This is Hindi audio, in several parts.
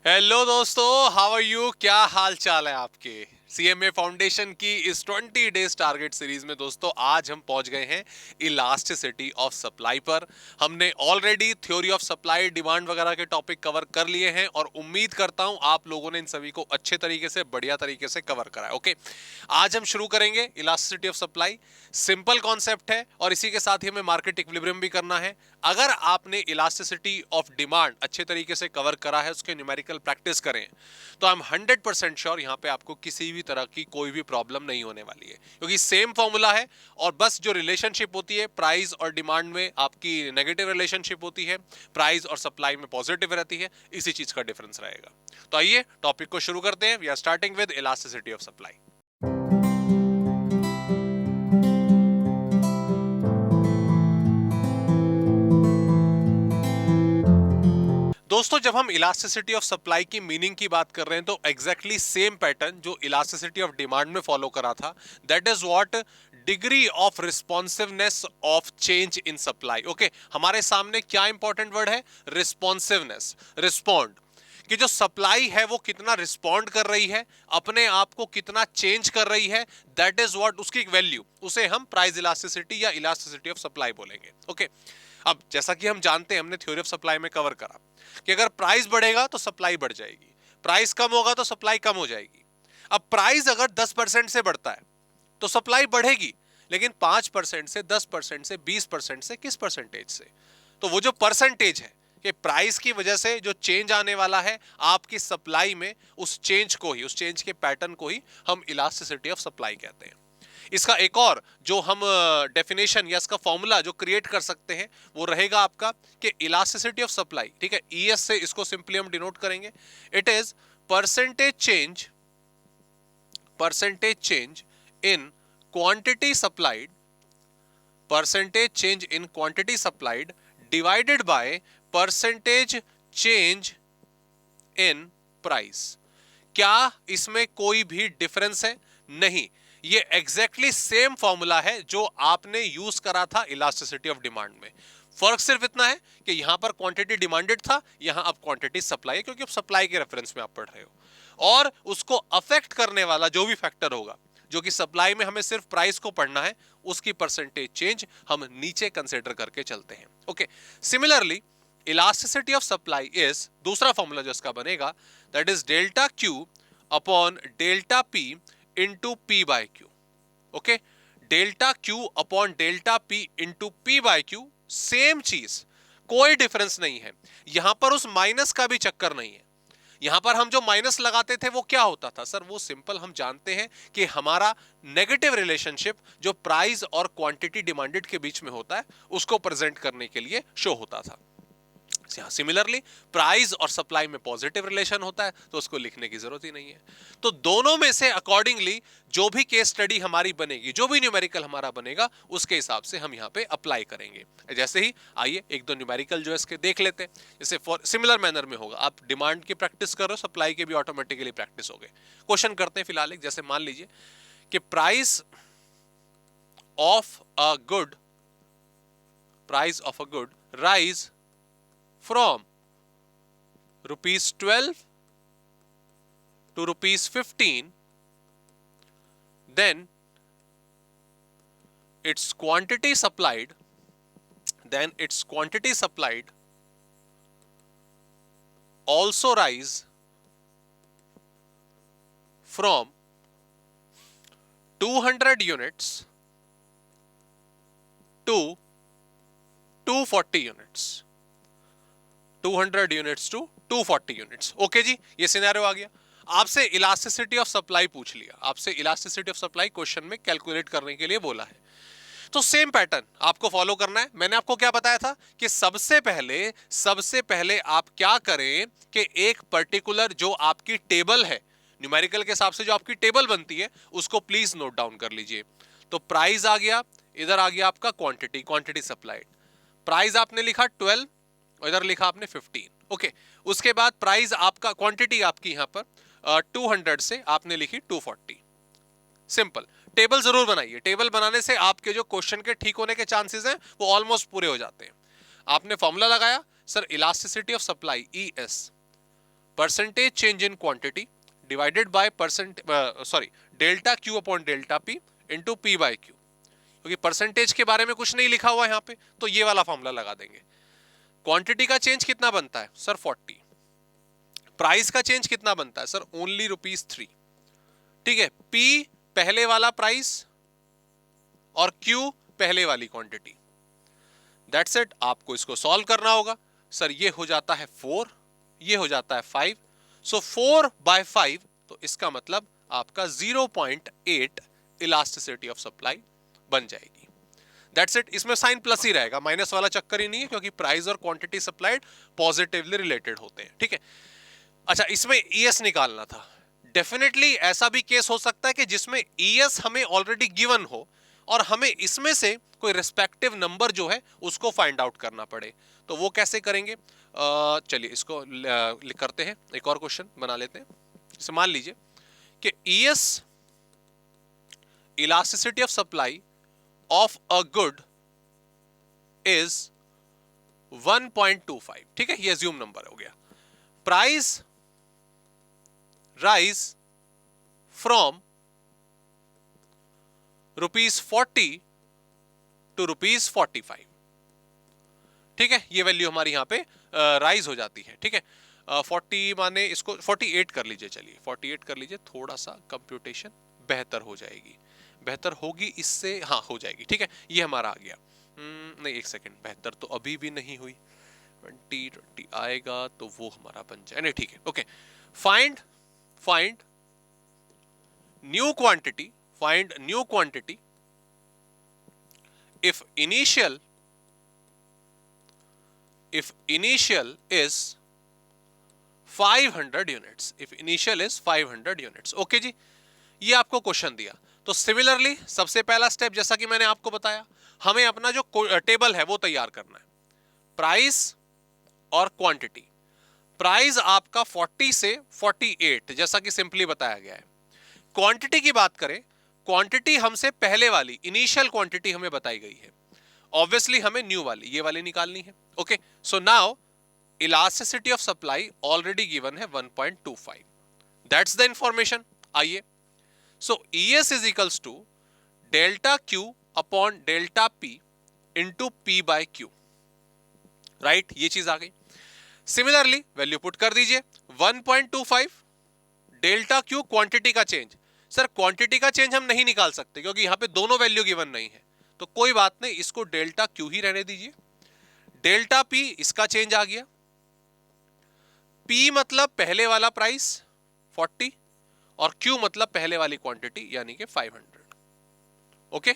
हेलो दोस्तों, हाउ आर यू? क्या हाल चाल है आपके? सीएमए फाउंडेशन की इस 20 डेज टारगेट सीरीज में दोस्तों आज हम पहुंच गए हैं इलास्टिसिटी ऑफ सप्लाई पर। हमने already theory of supply, demand वगैरह के टॉपिक कवर कर लिए हैं और उम्मीद करता हूं आप लोगों ने इन सभी को अच्छे तरीके से, बढ़िया तरीके से कवर करा है। ओके, आज हम शुरू करेंगे elasticity of supply. Simple concept है और इसी के साथ ही हमें मार्केट इक्विलिब्रियम भी करना है। अगर आपने इलास्टिसिटी ऑफ डिमांड अच्छे तरीके से कवर करा है, उसके न्यूमेरिकल प्रैक्टिस करें, तो आई एम 100% श्योर यहां पे आपको किसी भी तरह की कोई भी प्रॉब्लम नहीं होने वाली है, क्योंकि सेम फॉर्मूला है। और बस जो रिलेशनशिप होती है प्राइस और डिमांड में, आपकी नेगेटिव रिलेशनशिप होती है, प्राइस और सप्लाई में पॉजिटिव रहती है, इसी चीज का डिफरेंस रहेगा। तो आइए टॉपिक को शुरू करते हैं। We are starting with elasticity of supply. दोस्तों, जब हम इलास्टिसिटी ऑफ सप्लाई की मीनिंग की बात कर रहे हैं तो एग्जैक्टली सेम पैटर्न जो इलास्टिसिटी ऑफ डिमांड में फॉलो करा था, that is what degree of responsiveness of change in supply. Okay, हमारे सामने क्या इंपॉर्टेंट वर्ड है? Responsiveness, respond. कि जो सप्लाई है वो कितना रिस्पॉन्ड कर रही है, अपने आप को कितना चेंज कर रही है, दैट इज व्हाट, उसकी वैल्यू, उसे हम प्राइस इलास्टिसिटी या इलास्टिसिटी ऑफ सप्लाई बोलेंगे। ओके, अब जैसा कि हम जानते हैं, हमने थ्योरी ऑफ सप्लाई में कवर करा कि अगर प्राइस बढ़ेगा तो सप्लाई बढ़ जाएगी, प्राइस कम होगा तो सप्लाई कम हो जाएगी। अब प्राइस अगर 10% से बढ़ता है तो सप्लाई बढ़ेगी, लेकिन 5% से, 10% से, 20% से, किस परसेंटेज से? तो वो जो परसेंटेज है कि प्राइस की वजह से जो चेंज आने वाला है आपकी सप्लाई में, उस चेंज को ही, उस चेंज के पैटर्न को ही हम इलास्टिसिटी ऑफ सप्लाई कहते हैं। इसका एक और जो हम डेफिनेशन या इसका फॉर्मूला जो क्रिएट कर सकते हैं वो रहेगा आपका कि इलास्टिसिटी ऑफ सप्लाई, ठीक है, ईएस से इसको सिंपली हम डिनोट करेंगे। It is percentage change in quantity supplied, percentage change in quantity supplied divided by percentage change in price. क्या इसमें कोई भी डिफरेंस है? नहीं, ये एग्जैक्टली सेम फॉर्मूला है जो आपने यूज करा था इलास्टिसिटी ऑफ डिमांड में। फर्क सिर्फ इतना है कि यहां पर क्वांटिटी डिमांडेड था, यहां अब क्वांटिटी सप्लाई है, क्योंकि अब सप्लाई के रेफरेंस में आप पढ़ रहे हो। और उसको अफेक्ट करने वाला जो भी फैक्टर होगा, जो कि सप्लाई में हमें सिर्फ प्राइस को पढ़ना है, उसकी परसेंटेज चेंज हम नीचे कंसिडर करके चलते हैं। Okay, similarly elasticity of supply is, दूसरा फॉर्मूला जो इसका बनेगा, that is delta Q upon delta P into P by Q. Okay, delta Q upon delta P into P by Q, same चीज, कोई डिफरेंस नहीं है। यहां पर उस माइनस का भी चक्कर नहीं है। यहां पर हम जो माइनस लगाते थे वो क्या होता था सर? वो सिंपल, हम जानते हैं कि हमारा नेगेटिव रिलेशनशिप जो प्राइस और क्वांटिटी डिमांडेड के बीच में होता है, उसको प्रेजेंट करने के लिए शो होता था। सिमिलरली प्राइस और सप्लाई में पॉजिटिव रिलेशन होता है, तो उसको लिखने की जरूरत ही नहीं है। तो दोनों में से अकॉर्डिंगली जो भी केस स्टडी हमारी बनेगी, जो भी न्यूमेरिकल हमारा बनेगा, उसके हिसाब से हम यहाँ पे अप्लाई करेंगे। जैसे ही आइए एक दो न्यूमेरिकल जो है इसके देख लेते हैं। जैसे फॉर सिमिलर मैनर में होगा, आप डिमांड की प्रैक्टिस कर रहे हो, सप्लाई के भी ऑटोमेटिकली प्रैक्टिस हो गए। क्वेश्चन करते हैं फिलहाल एक, जैसे मान लीजिए कि price of a good, price of a good rise from rupees 12 to rupees 15, then its quantity supplied, also rise from 200 units to 240 units, 200 units to 240 units. Okay ji, ये सिनेरियो आ गया। आपसे इलास्टिसिटी ऑफ सप्लाई पूछ लिया, आपसे इलास्टिसिटी ऑफ सप्लाई क्वेश्चन में कैलकुलेट करने के लिए बोला है, तो सेम पैटर्न आपको फॉलो करना है। मैंने आपको क्या बताया था कि सबसे पहले आप क्या करें कि एक पर्टिकुलर जो आपकी टेबल है, न्यूमेरिकल के हिसाब से जो आपकी टेबल बनती है, उसको प्लीज नोट डाउन कर लीजिए। तो प्राइस आ गया, इधर आ गया आपका क्वांटिटी सप्लाइड। प्राइस आपने लिखा 12 और इधर लिखा आपने 15। ओके, उसके बाद प्राइस आपका, क्वांटिटी आपकी यहां पर 200 से आपने लिखी 240। सिंपल, टेबल जरूर बनाइए। टेबल बनाने से आपके जो क्वेश्चन के ठीक होने के चांसेस हैं वो ऑलमोस्ट पूरे हो जाते हैं। आपने फॉर्मूला लगाया, sir elasticity of supply, E S, percentage change in quantity divided by delta Q upon delta P into P by Q. क्योंकि परसेंटेज के बारे में कुछ नहीं लिखा हुआ यहाँ पे, तो ये वाला फॉर्मूला लगा देंगे। क्वांटिटी का चेंज कितना बनता है सर 40। प्राइस का चेंज कितना बनता है सर ओनली ₹3। ठीक है, पी पहले वाला प्राइस और क्यू पहले वाली क्वांटिटी। That's it. आपको इसको सॉल्व करना होगा। सर ये हो जाता है 4, ये हो जाता है 5, सो 4/5, तो इसका मतलब आपका 0.8 इलास्टिसिटी ऑफ सप्लाई बन जाएगी। That's it. इसमें साइन प्लस ही रहेगा, माइनस वाला चक्कर ही नहीं है, क्योंकि प्राइस और क्वांटिटी सप्लाइड पॉजिटिवली रिलेटेड होते हैं। ठीक है, अच्छा इसमें ईएस निकालना था। डेफिनेटली ऐसा भी केस हो सकता है कि जिसमें ईएस हमें ऑलरेडी गिवन हो और हमें इसमें से कोई रिस्पेक्टिव नंबर जो है उसको फाइंड आउट करना पड़े। तो वो कैसे करेंगे? चलिए इसको करते हैं, एक और क्वेश्चन बना लेते हैं। जैसे मान लीजिए कि ES elasticity of supply of a good is 1.25। ठीक है, ये अज्यूम नंबर हो गया। Price rise from ₹40 to ₹45। ठीक है, ये वैल्यू हमारी यहां पे राइज हो जाती है। ठीक है, 40 माने इसको 48 कर लीजिए। चलिए 48 कर लीजिए, थोड़ा सा कंप्यूटेशन बेहतर हो जाएगी, बेहतर होगी इससे, हाँ हो जाएगी। ठीक है, ये हमारा आ गया। नहीं एक सेकंड, बेहतर तो अभी भी नहीं हुई। 20 आएगा तो वो हमारा बन जाए। नहीं ठीक है, okay. Find new quantity, find new quantity if initial is 500 units, if initial is 500 units। Okay ji, ये आपको क्वेश्चन दिया। तो सिमिलरली सबसे पहला स्टेप, जैसा कि मैंने आपको बताया, हमें अपना जो टेबल है वो तैयार करना है। प्राइस और क्वांटिटी। प्राइस आपका 40 से 48 जैसा कि सिंपली बताया गया है। क्वांटिटी की बात करें, क्वांटिटी हमसे पहले वाली इनिशियल क्वांटिटी हमें बताई गई है। ऑब्वियसली हमें न्यू वाली, ये वाली निकालनी है। Okay, so now elasticity of supply already given है 1.25। That's the information. आइए, so ES is equals to delta Q upon delta P into P by Q। Right, ये चीज आ गई। सिमिलरली वैल्यू पुट कर दीजिए, 1.25 डेल्टा Q क्वांटिटी का चेंज। सर क्वांटिटी का चेंज हम नहीं निकाल सकते क्योंकि यहां पे दोनों वैल्यू गिवन नहीं है, तो कोई बात नहीं, इसको डेल्टा Q ही रहने दीजिए। डेल्टा P इसका चेंज आ गया। P मतलब पहले वाला प्राइस 40 और Q मतलब पहले वाली क्वांटिटी यानी कि 500। ओके,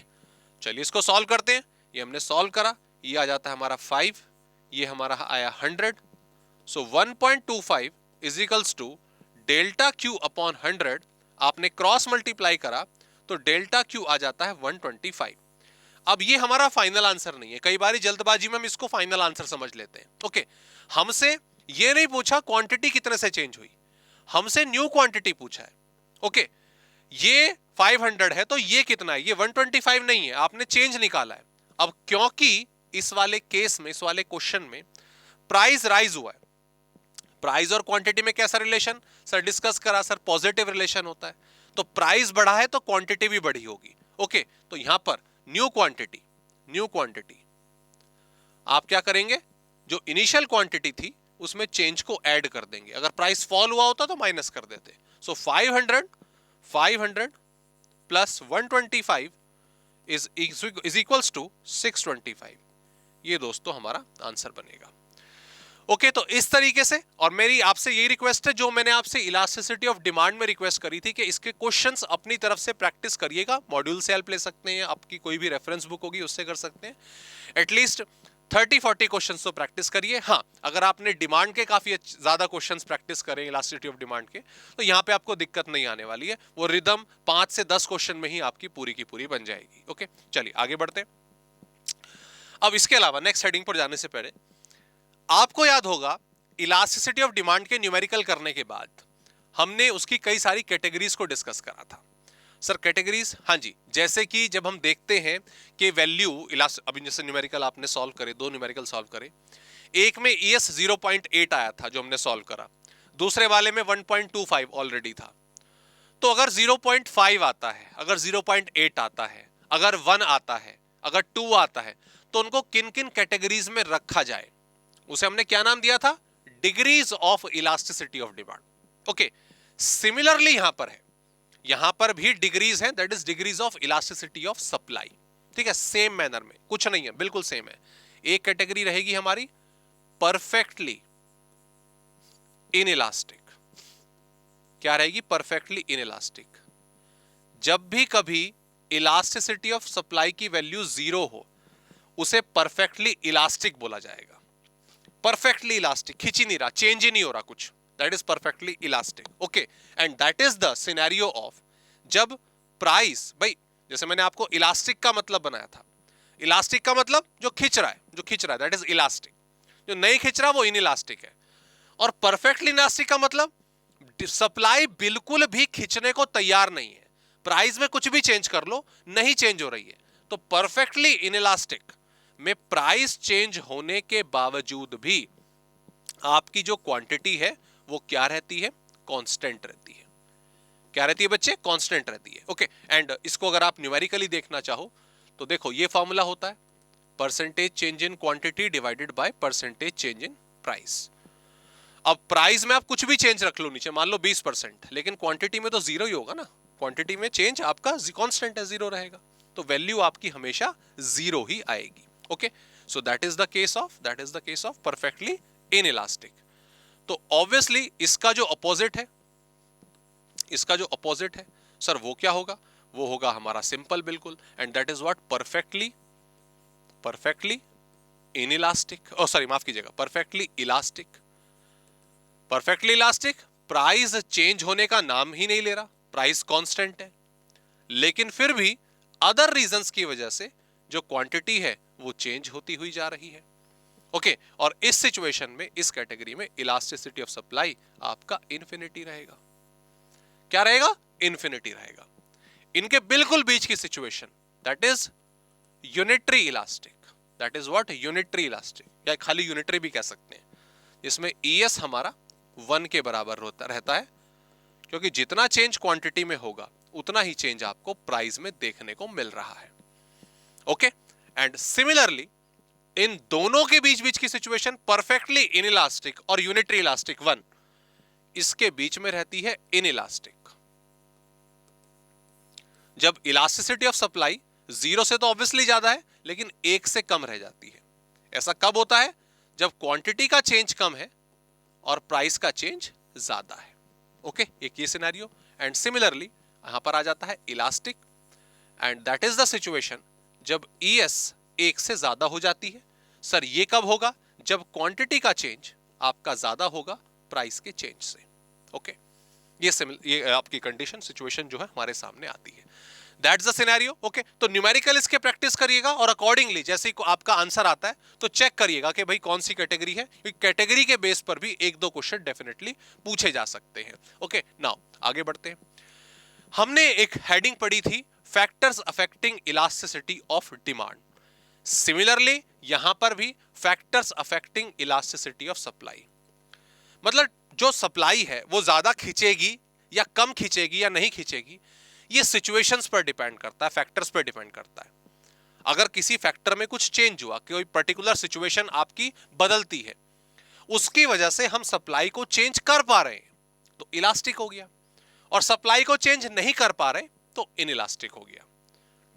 चलिए इसको सॉल्व करते हैं। ये हमने सॉल्व करा, ये आ जाता है हमारा 5, ये हमारा आया 100। So 1.25 is equals to delta Q upon 100। आपने क्रॉस मल्टीप्लाई करा तो डेल्टा Q आ जाता है 125। अब ये हमारा फाइनल आंसर नहीं है, कई बार जल्दबाजी में हम इसको फाइनल आंसर समझ लेते हैं। ओके, हमसे ये नहीं पूछा क्वांटिटी कितने से चेंज हुई, हमसे न्यू क्वांटिटी पूछा है। ओके, ये 500 है तो ये कितना है, ये 125 नहीं है, आपने चेंज निकाला है। अब क्योंकि इस वाले केस में, इस वाले क्वेश्चन में प्राइस राइज हुआ है, प्राइस और क्वांटिटी में कैसा रिलेशन सर डिस्कस करा सर, पॉजिटिव रिलेशन होता है। तो प्राइस बढ़ा है तो क्वांटिटी भी बढ़ी होगी। ओके, तो यहां पर न्यू क्वांटिटी आप क्या करेंगे, जो इनिशियल क्वांटिटी थी उसमें चेंज को ऐड कर देंगे। अगर प्राइस फॉल हुआ होता तो माइनस कर देते। सो 500 प्लस 125 इज इक्वल्स टू 625। ये दोस्तों हमारा आंसर बनेगा। ओके, तो इस तरीके से, और मेरी आपसे यही रिक्वेस्ट है जो मैंने आपसे इलास्टिसिटी ऑफ डिमांड में रिक्वेस्ट करी थी कि इसके क्वेश्चंस अपनी तरफ से प्रैक्टिस करिएगा। मॉड्यूल से हेल्प ले सकते हैं, आपकी कोई भी रेफरेंस बुक होगी उससे कर सकते हैं। एटलीस्ट 30-40 क्वेश्चंस तो प्रैक्टिस करिए। हाँ, अगर आपने डिमांड के काफी ज्यादा क्वेश्चंस प्रैक्टिस करें इलास्टिसिटी ऑफ डिमांड के, तो यहाँ पे आपको दिक्कत नहीं आने वाली है। वो रिदम 5 से 10 क्वेश्चन में ही आपकी पूरी की पूरी बन जाएगी। ओके, चलिए आगे बढ़ते हैं। अब इसके अलावा नेक्स्ट हेडिंग पर जाने से पहले आपको याद होगा इलास्टिसिटी ऑफ डिमांड के न्यूमेरिकल करने के बाद हमने उसकी कई सारी कैटेगरीज को डिस्कस करा था। सर कैटेगरीज, हाँ जी, जैसे कि जब हम देखते हैं कि वैल्यू अभी जैसे न्यूमेरिकल आपने सॉल्व करे, 2 न्यूमेरिकल सॉल्व करे, एक में ES 0.8 आया था जो हमने सॉल्व करा, दूसरे वाले में 1.25 ऑलरेडी था। तो अगर 0.5 आता है, अगर 0.8 आता है, अगर 1 आता है, अगर 2 आता है, तो उनको किन किन कैटेगरीज में रखा जाए, उसे हमने क्या नाम दिया था? Degrees of elasticity of demand. Okay, similarly यहां पर है, यहां पर भी डिग्रीज हैं, that is degrees of elasticity of supply. ठीक है, सेम मैनर में, कुछ नहीं है, बिल्कुल सेम है। एक कैटेगरी रहेगी हमारी परफेक्टली इनइलास्टिक। क्या रहेगी? Perfectly inelastic. जब भी कभी इलास्टिसिटी ऑफ सप्लाई की वैल्यू 0 हो, उसे परफेक्टली इलास्टिक बोला जाएगा। परफेक्टली इलास्टिक, खिंच ही नहीं रहा, चेंज ही नहीं हो रहा कुछ, that is perfectly elastic. Okay, and that is the scenario of जब प्राइस, भाई जैसे मैंने आपको इलास्टिक का मतलब बनाया था, इलास्टिक का मतलब जो खिंच रहा है, जो खिंच रहा है दैट इज इलास्टिक, जो नहीं खिंच रहा वो इनइलास्टिक है। और परफेक्टली इलास्टिक का मतलब सप्लाई बिल्कुल भी खिंचने को तैयार नहीं है, प्राइस में कुछ भी चेंज कर लो नहीं चेंज हो रही है। तो परफेक्टली इनइलास्टिक में प्राइस चेंज होने के बावजूद भी आपकी जो क्वांटिटी है वो क्या रहती है? कांस्टेंट रहती है। क्या रहती है बच्चे? कांस्टेंट रहती है। ओके, एंड इसको अगर आप न्यूमेरिकली देखना चाहो तो देखो ये फॉर्मूला होता है percentage change in quantity divided by percentage change in price. अब प्राइस में आप कुछ भी चेंज रख लो नीचे, मान लो 20%, लेकिन क्वांटिटी में तो जीरो ही होगा ना, क्वांटिटी में चेंज आपका कांस्टेंट है, जीरो रहेगा, तो वैल्यू आपकी हमेशा जीरो ही आएगी। Okay, so that is the case of perfectly inelastic. तो ऑब्वियसली इसका जो अपोजिट है, इसका जो अपोजिट है सर वो क्या होगा? वो होगा हमारा सिंपल बिल्कुल, and that is what? Perfectly inelastic, oh sorry माफ कीजिएगा, perfectly elastic. Perfectly elastic, price change होने का नाम ही नहीं ले रहा, प्राइस कांस्टेंट है, लेकिन फिर भी अदर रीजंस की वजह से जो क्वांटिटी है वो चेंज होती हुई जा रही है। ओके, और इस सिचुएशन में, इस कैटेगरी में इलास्टिसिटी ऑफ सप्लाई आपका इन्फिनिटी रहेगा। क्या रहेगा? इन्फिनिटी रहेगा। इनके बिल्कुल बीच की situation that is unitary elastic, that is what? Unitary elastic, या खाली यूनिटरी भी कह सकते हैं, इसमें ES हमारा 1 के बराबर रहता है, क्योंकि जितना चेंज क्वांटिटी में होगा उतना ही चेंज आपको प्राइस में देखने को मिल रहा है। ओके, एंड सिमिलरली इन दोनों के बीच की सिचुएशन परफेक्टली इनइलास्टिक और यूनिटरी इलास्टिक 1, इसके बीच में रहती है इनइलास्टिक। जब इलास्टिसिटी ऑफ सप्लाई 0 से तो ऑब्वियसली ज्यादा है, लेकिन 1 से कम रह जाती है। ऐसा कब होता है? जब क्वांटिटी का चेंज कम है और प्राइस का चेंज ज्यादा है। ओके, एक ये सिनेरियो, एंड सिमिलरली यहां पर आ जाता है elastic, and that is the situation जब ES 1 से ज्यादा हो जाती है। सर ये कब होगा? जब क्वांटिटी का चेंज आपका ज्यादा होगा प्राइस के चेंज से। ओके, ये आपकी कंडीशन, सिचुएशन जो है हमारे सामने आती है। That's the scenario. ओके, तो न्यूमेरिकल इसके प्रैक्टिस करिएगा, और अकॉर्डिंगली जैसे ही आपका आंसर आता है तो चेक करिएगा कि भाई कौन सी कैटेगरी है, क्योंकि कैटेगरी के बेस पर भी 1-2 क्वेश्चन डेफिनेटली पूछे जा सकते हैं। ओके, नाउ आगे बढ़ते हैं। हमने एक हेडिंग पढ़ी थी, factors affecting elasticity of demand. Similarly यहां पर भी factors affecting elasticity of supply, मतलब जो सप्लाई है वो ज्यादा खींचेगी या कम खींचेगी या नहीं खींचेगी, ये सिचुएशंस पर डिपेंड करता है, फैक्टर्स पर डिपेंड करता है। अगर किसी फैक्टर में कुछ चेंज हुआ, कोई पर्टिकुलर सिचुएशन आपकी बदलती है, उसकी वजह से हम सप्लाई को चेंज कर पा रहे हैं तो इलास्टिक हो गया, और सप्लाई को चेंज नहीं कर पा रहे तो इनइलास्टिक हो गया।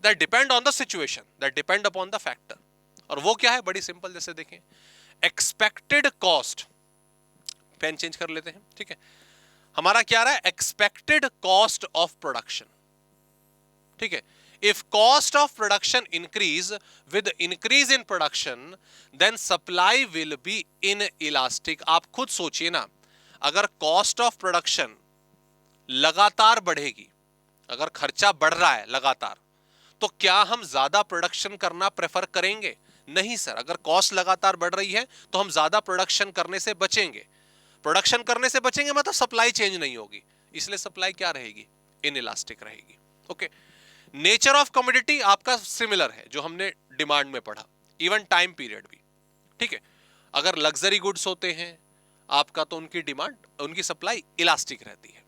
That depend on the situation, that depend upon the factor. और वो क्या है? बड़ी सिंपल, जैसे देखें एक्सपेक्टेड कॉस्ट, पेन चेंज कर लेते हैं, ठीक है, हमारा क्या रहा है? Expected cost of production. ठीक है, if cost of production increase with increase in production then supply will be inelastic. आप खुद सोचिए ना, अगर कॉस्ट ऑफ प्रोडक्शन लगातार बढ़ेगी, अगर खर्चा बढ़ रहा है लगातार, तो क्या हम ज्यादा प्रोडक्शन करना प्रेफर करेंगे? नहीं सर, अगर कॉस्ट लगातार बढ़ रही है तो हम ज्यादा प्रोडक्शन करने से बचेंगे। प्रोडक्शन करने से बचेंगे मतलब सप्लाई चेंज नहीं होगी, इसलिए सप्लाई क्या रहेगी? इनइलास्टिक रहेगी। ओके, नेचर ऑफ कमोडिटी आपका सिमिलर है जो हमने डिमांड में पढ़ा, इवन टाइम पीरियड भी। ठीक है, अगर लग्जरी गुड्स होते हैं, आपका तो उनकी डिमांड, उनकी सप्लाई इलास्टिक रहती है।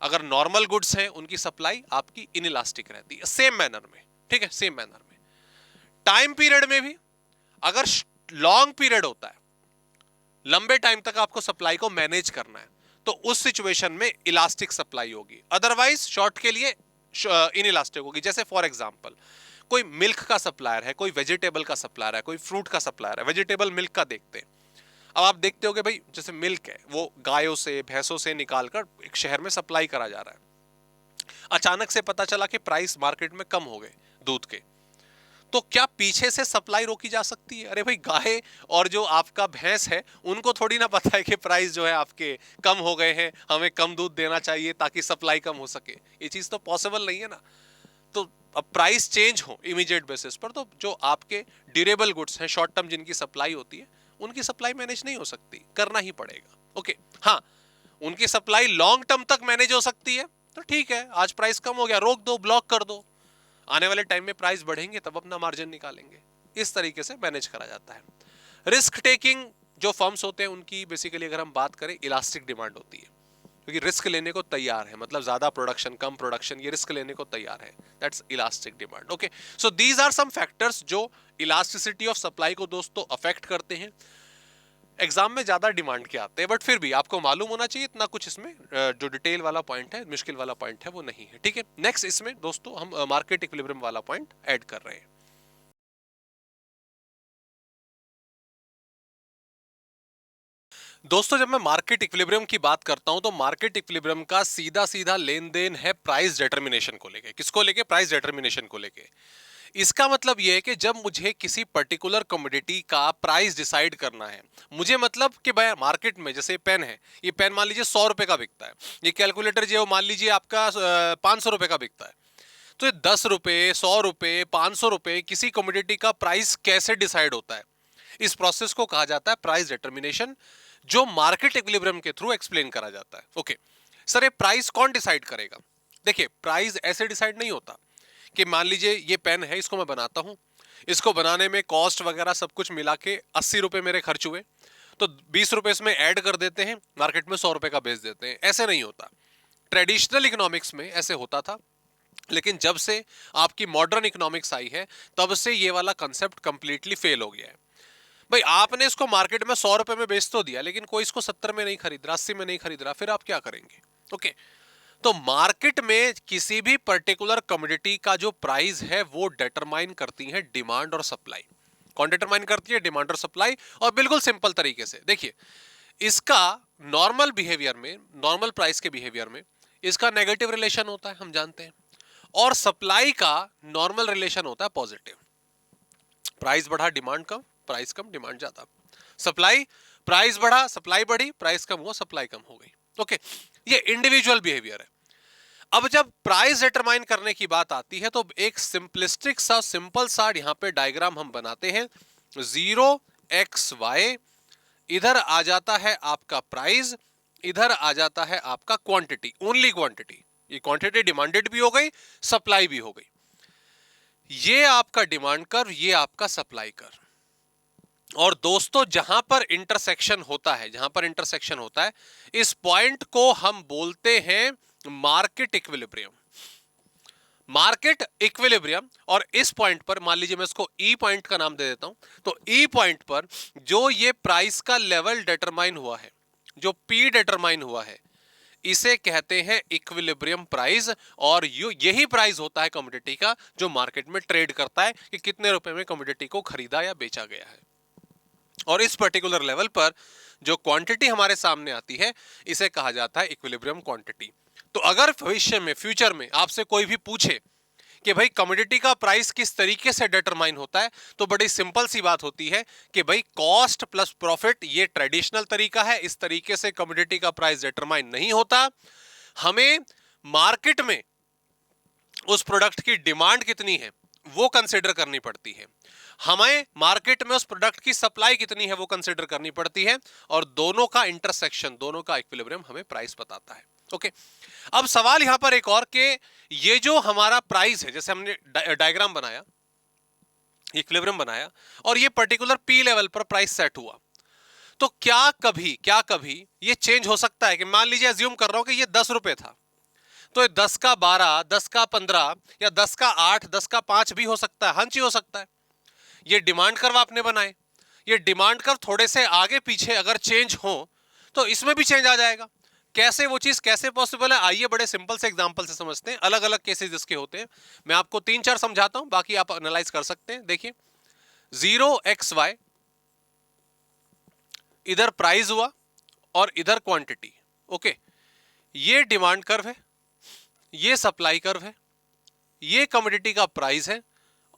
अगर नॉर्मल गुड्स हैं उनकी सप्लाई आपकी इनइलास्टिक रहती है, सेम मैनर में, ठीक है, सेम मैनर में। टाइम पीरियड में भी अगर लॉन्ग पीरियड होता है, लंबे टाइम तक आपको सप्लाई को मैनेज करना है, तो उस सिचुएशन में इलास्टिक सप्लाई होगी, अदरवाइज शॉर्ट के लिए इनइलास्टिक होगी। जैसे फॉर एग्जांपल कोई मिल्क का सप्लायर है, कोई वेजिटेबल का सप्लायर है, कोई फ्रूट का सप्लायर है। वेजिटेबल मिल्क का देखते हैं। अब आप देखते होगे भाई, जैसे मिल्क है वो गायों से भैंसों से निकालकर एक शहर में सप्लाई करा जा रहा है। अचानक से पता चला कि प्राइस मार्केट में कम हो गए दूध के, तो क्या पीछे से सप्लाई रोकी जा सकती है? अरे भाई, गाय और जो आपका भैंस है उनको थोड़ी ना पता है कि प्राइस जो है आपके कम हो गए हैं, हमें कम दूध देना चाहिए ताकि सप्लाई कम हो सके। ये चीज तो पॉसिबल नहीं है ना। तो अब प्राइस चेंज हो इमीडिएट बेसिस पर, तो जो आपके ड्यूरेबल गुड्स हैं, शॉर्ट टर्म जिनकी सप्लाई होती है, उनकी सप्लाई मैनेज नहीं हो सकती, करना ही पड़ेगा। ओके, हाँ, उनकी सप्लाई लॉन्ग टर्म तक मैनेज हो सकती है, तो ठीक है, आज प्राइस कम हो गया, रोक दो, ब्लॉक कर दो, आने वाले टाइम में प्राइस बढ़ेंगे तब अपना मार्जिन निकालेंगे। इस तरीके से मैनेज करा जाता है। रिस्क टेकिंग जो फर्म्स होते हैं उनकी बेसिकली अगर हम बात करें, इलास्टिक डिमांड होती है, क्योंकि रिस्क लेने को तैयार है, मतलब ज्यादा प्रोडक्शन कम प्रोडक्शन, ये रिस्क लेने को तैयार है, that's elastic demand. Okay, so these are some factors जो इलास्टिसिटी ऑफ सप्लाई को दोस्तों अफेक्ट करते हैं। एग्जाम में ज्यादा डिमांड के आते हैं, बट फिर भी आपको मालूम होना चाहिए, इतना कुछ इसमें जो डिटेल वाला पॉइंट है, मुश्किल वाला पॉइंट है, वो नहीं है, ठीक है। नेक्स्ट इसमें दोस्तों हम मार्केट इक्विलिब्रियम वाला पॉइंट ऐड कर रहे हैं। दोस्तों, जब मैं मार्केट इक्विलिब्रियम की बात करता हूं तो मार्केट इक्विलिब्रियम का सीधा सीधा लेन देन है प्राइस डिटर्मिनेशन को लेके। किसको लेके? प्राइस डिटर्मिनेशन को लेके। इसका मतलब यह है कि जब मुझे किसी पर्टिकुलर कमोडिटी का प्राइस डिसाइड करना है, मुझे मतलब कि भाई मार्केट में जैसे पेन है, ये पेन मान लीजिए 100 रुपए का बिकता है, ये कैलकुलेटर जो मान लीजिए आपका 500 रुपए का बिकता है, तो ये 10 रुपए, 100 रुपए, 500 रुपए किसी कमोडिटी का प्राइस कैसे डिसाइड होता है, इस प्रोसेस को कहा जाता है प्राइस डिटर्मिनेशन, जो मार्केट इक्विलिब्रियम के थ्रू एक्सप्लेन करा जाता है। ओके सर, ये प्राइस कौन डिसाइड करेगा? देखिए, प्राइस ऐसे डिसाइड नहीं होता कि मान लीजिए ये पेन है, इसको मैं बनाता हूं, इसको बनाने में कॉस्ट वगैरह सब कुछ मिला के 80 रुपए मेरे खर्च हुए, तो 20 रुपए इसमें ऐड कर देते हैं, मार्केट में 100 रुपए का बेच देते हैं। ऐसे नहीं होता। ट्रेडिशनल इकोनॉमिक्स में ऐसे होता था, लेकिन जब से आपकी मॉडर्न इकोनॉमिक्स आई है तब से ये वाला कंसेप्ट कंप्लीटली फेल हो गया है। भाई, आपने इसको मार्केट में 100 रुपए में बेच तो दिया, लेकिन कोई इसको 70 में नहीं खरीद रहा, 80 में नहीं खरीद रहा, फिर आप क्या करेंगे? ओके, तो मार्केट में किसी भी पर्टिकुलर कमोडिटी का जो प्राइस है वो डिटरमाइन करती है डिमांड और सप्लाई। कौन डिटरमाइन करती है? डिमांड और सप्लाई। और बिल्कुल सिंपल तरीके से देखिए, इसका नॉर्मल बिहेवियर में, नॉर्मल प्राइस के बिहेवियर में इसका नेगेटिव रिलेशन होता है, हम जानते हैं, और सप्लाई का नॉर्मल रिलेशन होता है पॉजिटिव। प्राइस बढ़ा, डिमांड कम, प्राइस कम, डिमांड ज्यादा। सप्लाई, प्राइस बढ़ा, सप्लाई बढ़ी, प्राइस कम हुआ, सप्लाई कम हो गई। ओके, ये इंडिविजुअल बिहेवियर है। अब जब प्राइस डिटरमाइन करने की बात आती है तो एक सिंपलिस्टिक सा, सिंपल सा यहां पे डायग्राम हम बनाते हैं। 0xy, इधर आ जाता है आपका प्राइस, इधर आ जाता है आपका क्वांटिटी, ओनली क्वांटिटी। ये क्वांटिटी डिमांडेड भी हो गई, सप्लाई भी हो गई। ये आपका डिमांड कर्व, ये आपका सप्लाई कर्व। और दोस्तों, जहां पर इंटरसेक्शन होता है, जहां पर इंटरसेक्शन होता है, इस पॉइंट को हम बोलते हैं मार्केट इक्विलिब्रियम। Market equilibrium. और इस पॉइंट पर मान लीजिए मैं इसको ई पॉइंट का नाम दे देता हूं, तो ई पॉइंट पर जो ये प्राइस का लेवल डिटरमाइन हुआ है, जो पी डिटरमाइन हुआ है, इसे कहते हैं इक्विलिब्रियम प्राइस। और यही प्राइस होता है कमोडिटी का जो मार्केट में ट्रेड करता है कि कितने रुपए में कमोडिटी को खरीदा या बेचा गया है। और इस पर्टिकुलर लेवल पर जो क्वांटिटी हमारे सामने आती है, इसे कहा जाता है इक्विलिब्रियम क्वांटिटी। तो अगर भविष्य में, फ्यूचर में आपसे कोई भी पूछे कि भाई कमोडिटी का प्राइस किस तरीके से डिटरमाइन होता है, तो बड़ी सिंपल सी बात होती है कि भाई कॉस्ट प्लस प्रॉफिट, ये ट्रेडिशनल तरीका है, इस तरीके से कमोडिटी का प्राइस डिटरमाइन नहीं होता। हमें मार्केट में उस प्रोडक्ट की डिमांड कितनी है वो कंसिडर करनी पड़ती है, हमें मार्केट में उस प्रोडक्ट की सप्लाई कितनी है वो कंसिडर करनी पड़ती है, और दोनों का इंटरसेक्शन, दोनों का इक्विलिब्रियम हमें प्राइस बताता है। ओके, अब सवाल यहां पर एक और कि ये जो हमारा प्राइस है, जैसे हमने डायग्राम बनाया, इक्विलिब्रियम बनाया, और ये पर्टिकुलर पी लेवल पर प्राइस सेट हुआ, तो क्या कभी ये चेंज हो सकता है कि मान लीजिए अज्यूम कर रहा हूं कि ये 10 रुपए था, तो ये 10 का 12, 10 का 15 या 10 का 8, 10 का 5 भी हो सकता है, हंच ही हो सकता है। ये डिमांड कर्व आपने बनाए, ये डिमांड कर्व थोड़े से आगे पीछे अगर चेंज हो तो इसमें भी चेंज आ जाएगा। कैसे वो चीज कैसे पॉसिबल है, आइए बड़े सिंपल से एग्जांपल से समझते हैं। अलग अलग केसेस इसके होते हैं, मैं आपको 3-4 समझाता हूं, बाकी आप एनालाइज कर सकते हैं। देखिए 0xy, इधर प्राइस हुआ और इधर क्वांटिटी। ओके, ये डिमांड कर्व है, ये सप्लाई कर्व है, ये कमोडिटी का प्राइस है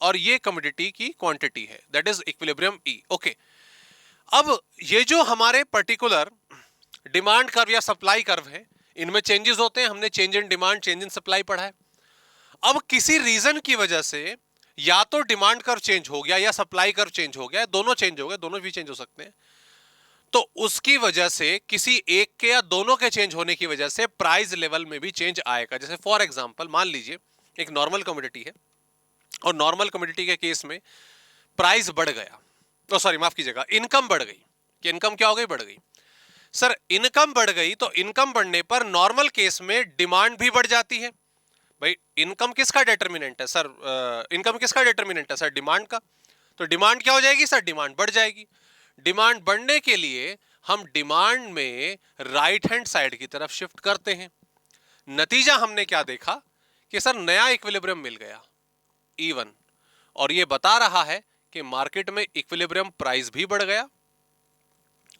और ये कमोडिटी की क्वांटिटी है, that is equilibrium E. Okay, अब ये जो हमारे पर्टिकुलर डिमांड कर्व या सप्लाई कर्व है, इनमें चेंजेस होते हैं। हमने change in demand, change in supply पढ़ा है। अब किसी रीजन की वजह से या तो डिमांड कर्व चेंज हो गया या सप्लाई कर्व चेंज हो गया, दोनों चेंज हो गए, दोनों भी चेंज हो सकते हैं। तो उसकी वजह से किसी एक के या दोनों के चेंज होने की वजह से प्राइस लेवल में भी चेंज आएगा। जैसे फॉर एग्जांपल मान लीजिए एक नॉर्मल कमोडिटी है और नॉर्मल कमोडिटी के केस में प्राइस बढ़ गया, तो सॉरी माफ कीजिएगा, इनकम बढ़ गई। कि इनकम क्या हो गई, बढ़ गई। सर इनकम बढ़ गई तो इनकम बढ़ने पर नॉर्मल केस में डिमांड भी बढ़ जाती है। भाई इनकम किसका डिटरमिनेंट है सर, इनकम किसका डिटरमिनेंट है सर, डिमांड का। तो डिमांड क्या हो जाएगी सर, डिमांड बढ़ जाएगी। डिमांड बढ़ने के लिए हम डिमांड में राइट हैंड साइड की तरफ शिफ्ट करते हैं। नतीजा हमने क्या देखा कि सर नया इक्विलिब्रियम मिल गया, इवन, और ये बता रहा है कि मार्केट में इक्विलिब्रियम प्राइस भी बढ़ गया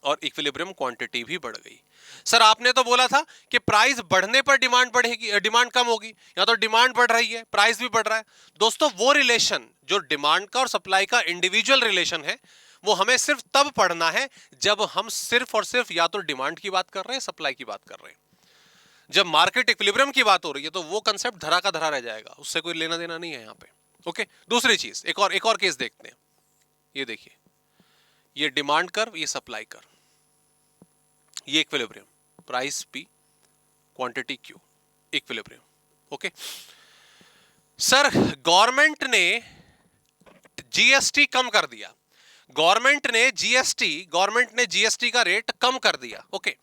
और इक्विलिब्रियम क्वांटिटी भी बढ़ गई। सर आपने तो बोला था कि प्राइस बढ़ने पर डिमांड बढ़ेगी, डिमांड कम होगी, या तो डिमांड बढ़ रही है प्राइस भी बढ़ रहा है। दोस्तों वो रिलेशन जो डिमांड का और सप्लाई का इंडिविजुअल रिलेशन है, वो हमें सिर्फ तब पढ़ना है जब हम सिर्फ और सिर्फ या तो डिमांड की बात कर रहे हैं, सप्लाई की बात कर रहे हैं। जब मार्केट इक्विलिब्रियम की बात हो रही है तो वो कंसेप्ट धरा का धरा रह जाएगा, उससे कोई लेना देना नहीं है यहां पे। ओके, दूसरी चीज, एक और केस देखते हैं। ये देखिए, ये डिमांड कर्व, ये सप्लाई कर्व, ये equilibrium, price P, quantity Q, equilibrium. Okay sir, government ने जीएसटी कम कर दिया, गवर्नमेंट ने जीएसटी का रेट कम कर दिया। ओके,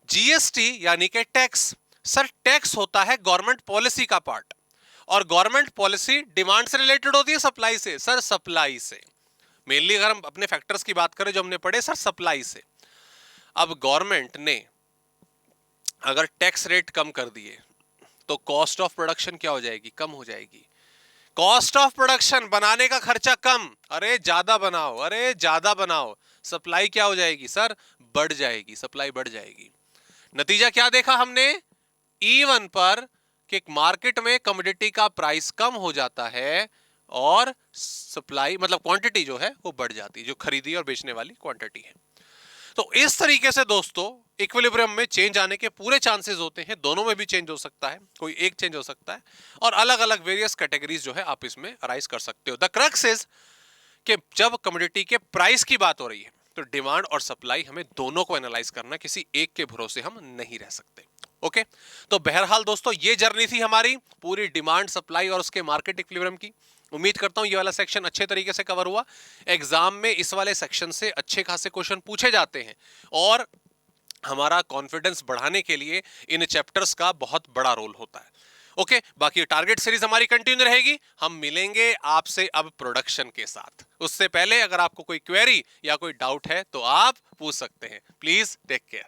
जीएसटी यानी कि टैक्स। सर टैक्स होता है गवर्नमेंट पॉलिसी का पार्ट, और गवर्नमेंट पॉलिसी डिमांड से रिलेटेड होती है, सप्लाई से। सर सप्लाई से मेनली, अगर हम अपने फैक्टर्स की बात करें जो हमने पढ़े, सर सप्लाई से। अब गवर्नमेंट ने अगर टैक्स रेट कम कर दिए तो कॉस्ट ऑफ प्रोडक्शन क्या हो जाएगी, कम हो जाएगी। कॉस्ट ऑफ प्रोडक्शन, बनाने का खर्चा कम, अरे ज्यादा बनाओ, अरे ज्यादा बनाओ, सप्लाई क्या हो जाएगी सर, बढ़ जाएगी, सप्लाई बढ़ जाएगी। नतीजा क्या देखा हमने, E1 पर कि मार्केट में कमोडिटी का प्राइस कम हो जाता है और सप्लाई मतलब क्वांटिटी जो है वो बढ़ जाती है, जो खरीदी और बेचने वाली क्वांटिटी है। तो इस तरीके से दोस्तों इक्विलिब्रियम में चेंज आने के पूरे चांसेस होते हैं, दोनों में भी चेंज हो सकता है, कोई एक चेंज हो सकता है, और अलग अलग वेरियस कैटेगरीज जो है आप इसमें अराइज कर सकते हो। द क्रक्स इज कि जब कमोडिटी के प्राइस की बात हो रही है तो डिमांड और सप्लाई हमें दोनों को एनालाइज करना, किसी एक के भरोसे हम नहीं रह सकते। ओके, तो बहरहाल दोस्तों ये जर्नी थी हमारी पूरी डिमांड, सप्लाई और उसके मार्केट इक्विलिब्रियम की। उम्मीद करता हूं ये वाला सेक्शन अच्छे तरीके से कवर हुआ। एग्जाम में इस वाले सेक्शन से अच्छे खासे क्वेश्चन पूछे जाते हैं और हमारा कॉन्फिडेंस बढ़ाने के लिए इन चैप्टर्स का बहुत बड़ा रोल होता है। ओके, बाकी टारगेट सीरीज हमारी कंटिन्यू रहेगी। हम मिलेंगे आपसे अब प्रोडक्शन के साथ। उससे पहले अगर आपको कोई क्वेरी या कोई डाउट है तो आप पूछ सकते हैं। Please take care.